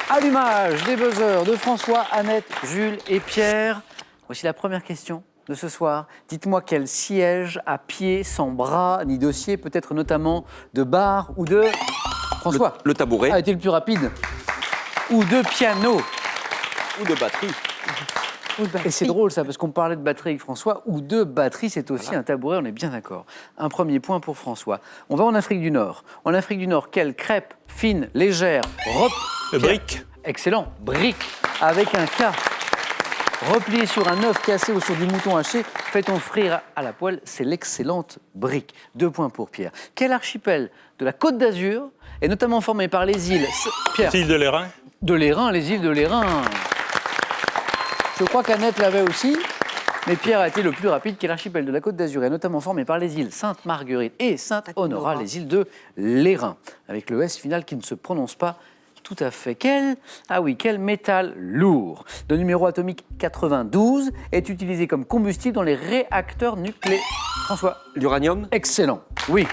Allumage des buzzers de François, Annette, Jules et Pierre. Voici la première question de ce soir. Dites-moi quel siège à pied, sans bras ni dossier, peut-être notamment de bar ou de... François. Le tabouret. A été le plus rapide. Ou de piano. Ou de batterie. Et c'est drôle ça, parce qu'on parlait de batterie avec François, ou de batterie, c'est aussi un tabouret, on est bien d'accord. Un premier point pour François. On va en Afrique du Nord. En Afrique du Nord, quelle crêpe fine, légère, Brique. Excellent, brique, avec un K. Replié sur un œuf cassé ou sur du mouton haché, fait-on frire à la poêle, c'est l'excellente brique. 2 points pour Pierre. Quel archipel de la Côte d'Azur est notamment formé par les îles... Pierre. Les îles de l'Airain. De l'Airain, les îles de l'Airain. Je crois qu'Annette l'avait aussi, mais Pierre a été le plus rapide. Quel archipel de la Côte d'Azur est notamment formé par les îles Sainte-Marguerite et Sainte-Honora, les îles de l'Airain, avec le S final qui ne se prononce pas tout à fait. Quel métal lourd de numéro atomique 92 est utilisé comme combustible dans les réacteurs nucléaires? François. L'uranium. Excellent, oui.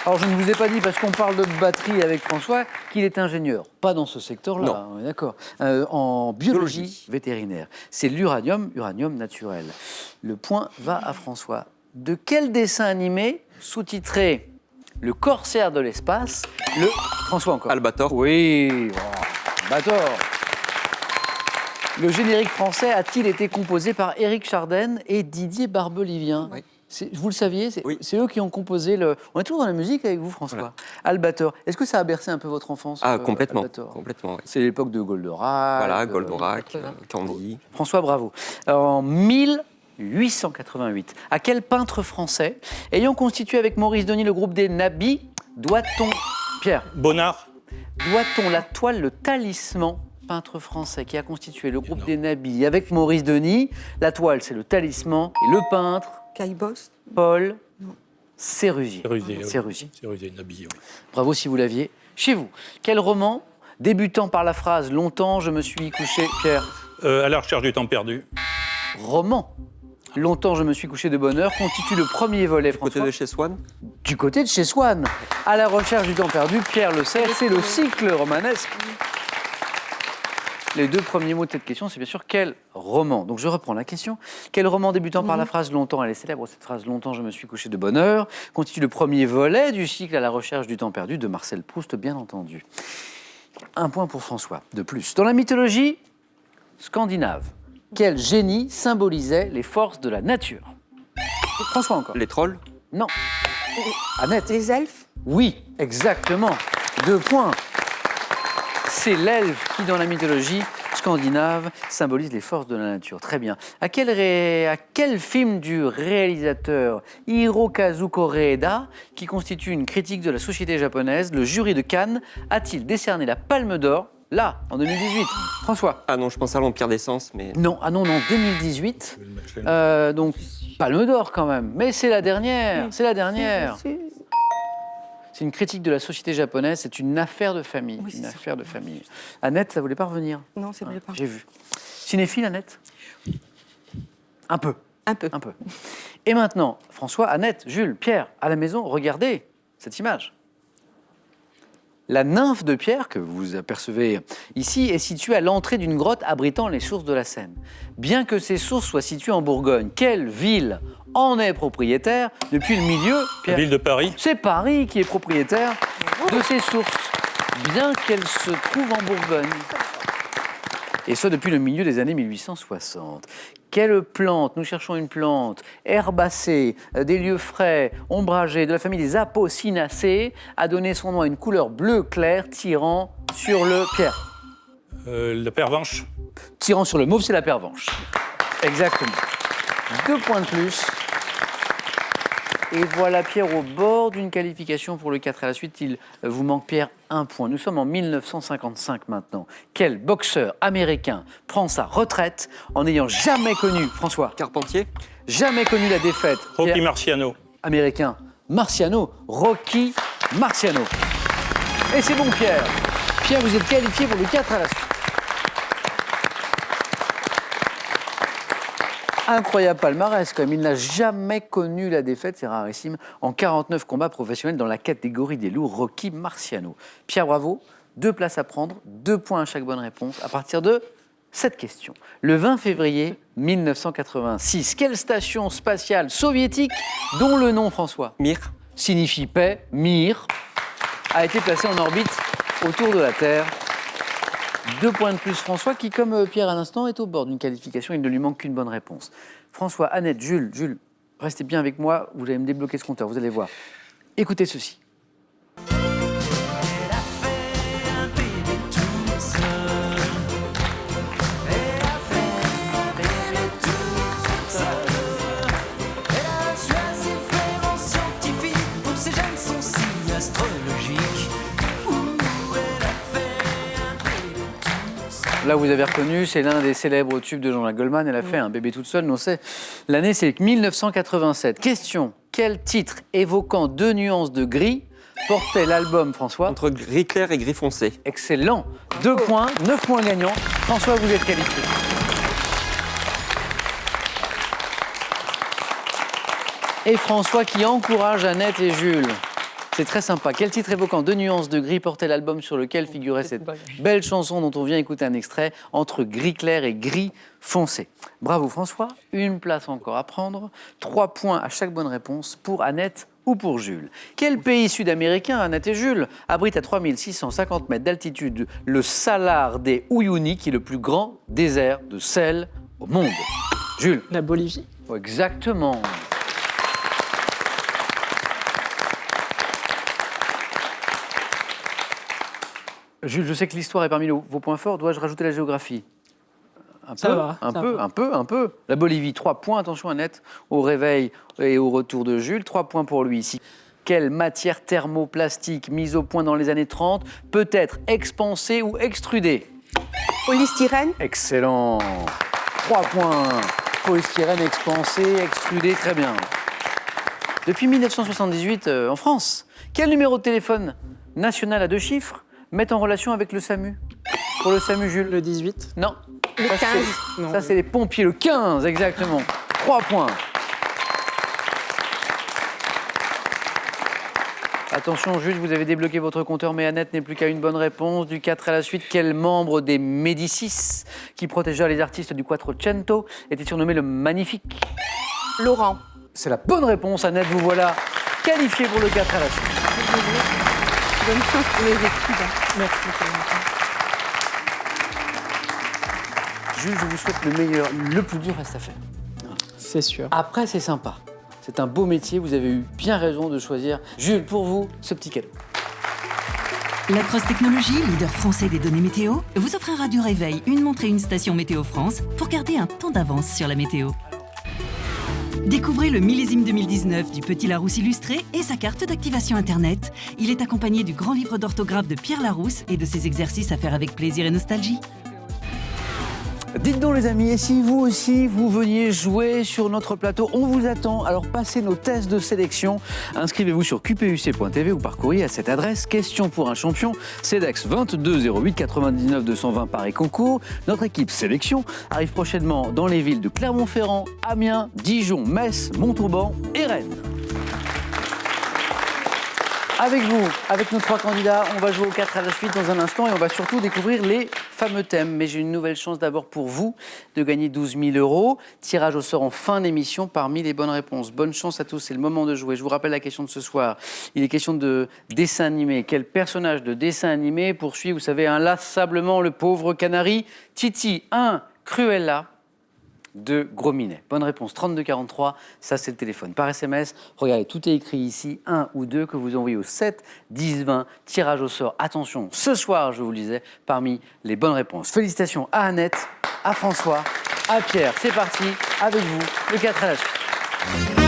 Alors, je ne vous ai pas dit, parce qu'on parle de batterie avec François, qu'il est ingénieur. Pas dans ce secteur-là, on est d'accord. En biologie vétérinaire. C'est l'uranium, uranium naturel. Le point va à François. De quel dessin animé sous-titré Le corsaire de l'espace, le... François encore. Albator. Oui, Albator. Le générique français a-t-il été composé par Éric Chardin et Didier Barbelivien? Oui. Vous le saviez, Oui. C'est eux qui ont composé le... On est toujours dans la musique avec vous, François. Voilà. Albator. Est-ce que ça a bercé un peu votre enfance? Complètement. Albator. Complètement, oui. C'est l'époque de Goldorak. Voilà, Goldorak, Tanguy. François, bravo. En 1888, à quel peintre français, ayant constitué avec Maurice Denis le groupe des Nabis, doit-on... Pierre. Bonnard. Doit-on la toile Le Talisman, peintre français qui a constitué le groupe des Nabis avec Maurice Denis? La toile, c'est Le Talisman. Et le peintre... Caillebosse. Paul Sérusier. Sérusier, Nabi, oui. Bravo si vous l'aviez chez vous. Quel roman, débutant par la phrase « Longtemps je me suis couché », Pierre? À la recherche du temps perdu. Roman. « Longtemps je me suis couché de bonne heure » constitue le premier volet, François. Du côté de chez Swann. Du côté de chez Swann. À la recherche du temps perdu, Pierre le sait, c'est le cycle romanesque. Les 2 premiers mots de cette question, c'est bien sûr quel roman. Donc je reprends la question. Quel roman débutant par la phrase « Longtemps », elle est célèbre, cette phrase « Longtemps je me suis couché de bonne heure » constitue le premier volet du cycle à la recherche du temps perdu de Marcel Proust, bien entendu. 1 point pour François, de plus. Dans la mythologie scandinave, quel génie symbolisait les forces de la nature? François encore. Les trolls. Non. Annette. Les elfes. Oui, exactement. 2 points. C'est l'elfe qui, dans la mythologie scandinave, symbolise les forces de la nature. Très bien. À quel film du réalisateur Hirokazu Koreeda, qui constitue une critique de la société japonaise, le jury de Cannes a-t-il décerné la Palme d'Or, là, en 2018? François. Ah non, je pense à l'Empire des Sens, mais... Non, 2018. Donc, Palme d'Or quand même. Mais c'est la dernière, c'est la dernière. C'est une critique de la société japonaise, c'est une affaire de famille. Oui, une affaire de famille. Annette, ça voulait pas revenir? Non, ça voulait pas. J'ai vu. Cinéphile, Annette? Un peu. Un peu. Un peu. Et maintenant, François, Annette, Jules, Pierre, à la maison, regardez cette image. La nymphe de Pierre, que vous apercevez ici, est située à l'entrée d'une grotte abritant les sources de la Seine. Bien que ces sources soient situées en Bourgogne, quelle ville en est propriétaire depuis le milieu, Pierre? La ville de Paris. C'est Paris qui est propriétaire de ces sources, bien qu'elles se trouvent en Bourgogne. Et ce, depuis le milieu des années 1860. Quelle plante, nous cherchons une plante, herbacée, des lieux frais, ombragés, de la famille des Apocynaceae, a donné son nom à une couleur bleu clair tirant sur le... Pierre. La pervenche. Tirant sur le mauve, c'est la pervenche. Exactement. 2 points de plus. Et voilà Pierre au bord d'une qualification pour le 4 à la suite. Il vous manque, Pierre, 1 point. Nous sommes en 1955 maintenant. Quel boxeur américain prend sa retraite en n'ayant jamais connu, François? Carpentier. Jamais connu la défaite. Rocky Pierre, Marciano. américain. Marciano. Rocky Marciano. Et c'est bon, Pierre. Pierre, vous êtes qualifié pour le 4 à la suite. Incroyable palmarès quand même, il n'a jamais connu la défaite, c'est rarissime, en 49 combats professionnels dans la catégorie des lourds, Rocky Marciano. Pierre, bravo, 2 places à prendre, 2 points à chaque bonne réponse à partir de cette question. Le 20 février 1986, quelle station spatiale soviétique, dont le nom, François, Mir. signifie paix, Mir, a été placée en orbite autour de la Terre? 2 points de plus, François, qui, comme Pierre à l'instant, est au bord d'une qualification. Il ne lui manque qu'une bonne réponse. François, Annette, Jules, restez bien avec moi. Vous allez me débloquer ce compteur, vous allez voir. Écoutez ceci. Là, vous avez reconnu, c'est l'un des célèbres tubes de Jean-Jacques Goldman. Elle a fait un bébé toute seule, on sait. L'année, c'est 1987. Question, quel titre évoquant 2 nuances de gris portait l'album, François? Entre gris clair et gris foncé. Excellent. 2 points, 9 points gagnants. François, vous êtes qualifié. Et François qui encourage Annette et Jules. C'est très sympa. Quel titre évoquant 2 nuances de gris portait l'album sur lequel figurait cette belle chanson dont on vient écouter un extrait, entre gris clair et gris foncé? Bravo François. 1 place encore à prendre. 3 points à chaque bonne réponse pour Annette ou pour Jules. Quel pays sud-américain, Annette et Jules, abrite à 3650 mètres d'altitude le Salar de Uyuni, qui est le plus grand désert de sel au monde? Jules. La Bolivie. Oh, exactement. Jules, je sais que l'histoire est parmi vos points forts. Dois-je rajouter la géographie? Ça va. Un peu. La Bolivie, 3 points. Attention, Annette, au réveil et au retour de Jules. 3 points pour lui ici. Quelle matière thermoplastique mise au point dans les années 30 peut être expansée ou extrudée? Polystyrène. Excellent. 3 points. Polystyrène expansé, extrudé, très bien. Depuis 1978, en France, quel numéro de téléphone national à 2 chiffres met en relation avec le SAMU? Pour le SAMU, Jules? Le 18. Non. Le Ça, 15. Non. Ça, c'est les pompiers. Le 15, exactement. 3 points. Attention, Jules, vous avez débloqué votre compteur, mais Annette n'est plus qu'à une bonne réponse. Du 4 à la suite, quel membre des Médicis, qui protégea les artistes du Quattrocento, était surnommé le Magnifique? Laurent. C'est la bonne réponse, Annette. Vous voilà qualifié pour le 4 à la suite. Bonne chance pour les études. Merci. Jules, je vous souhaite le meilleur. Le plus dur reste à faire. C'est sûr. Après, c'est sympa. C'est un beau métier. Vous avez eu bien raison de choisir, Jules, pour vous, ce petit cadeau. La Cross Technologie, leader français des données météo, vous offre un radio réveil, une montre et une station Météo France pour garder un temps d'avance sur la météo. Découvrez le millésime 2019 du Petit Larousse illustré et sa carte d'activation Internet. Il est accompagné du grand livre d'orthographe de Pierre Larousse et de ses exercices à faire avec plaisir et nostalgie. Dites donc les amis, et si vous aussi, vous veniez jouer sur notre plateau, on vous attend. Alors passez nos tests de sélection. Inscrivez-vous sur qpuc.tv ou par courrier à cette adresse. Question pour un champion, CEDEX 22 08 99 220 Paris Concours. Notre équipe sélection arrive prochainement dans les villes de Clermont-Ferrand, Amiens, Dijon, Metz, Montauban et Rennes. Avec vous, avec nos 3 candidats, on va jouer au 4 à la suite dans un instant et on va surtout découvrir les fameux thèmes. Mais j'ai une nouvelle chance d'abord pour vous de gagner 12 000 €. Tirage au sort en fin d'émission parmi les bonnes réponses. Bonne chance à tous, c'est le moment de jouer. Je vous rappelle la question de ce soir. Il est question de dessin animé. Quel personnage de dessin animé poursuit, vous savez, inlassablement le pauvre canari? Titi 1, Cruella 2, Gros Minet. Bonne réponse, 3243, ça c'est le téléphone. Par SMS, regardez, tout est écrit ici, 1 ou 2, que vous envoyez au 7 10 20, tirage au sort. Attention, ce soir, je vous le disais, parmi les bonnes réponses. Félicitations à Annette, à François, à Pierre. C'est parti, avec vous, le 4 à la suite.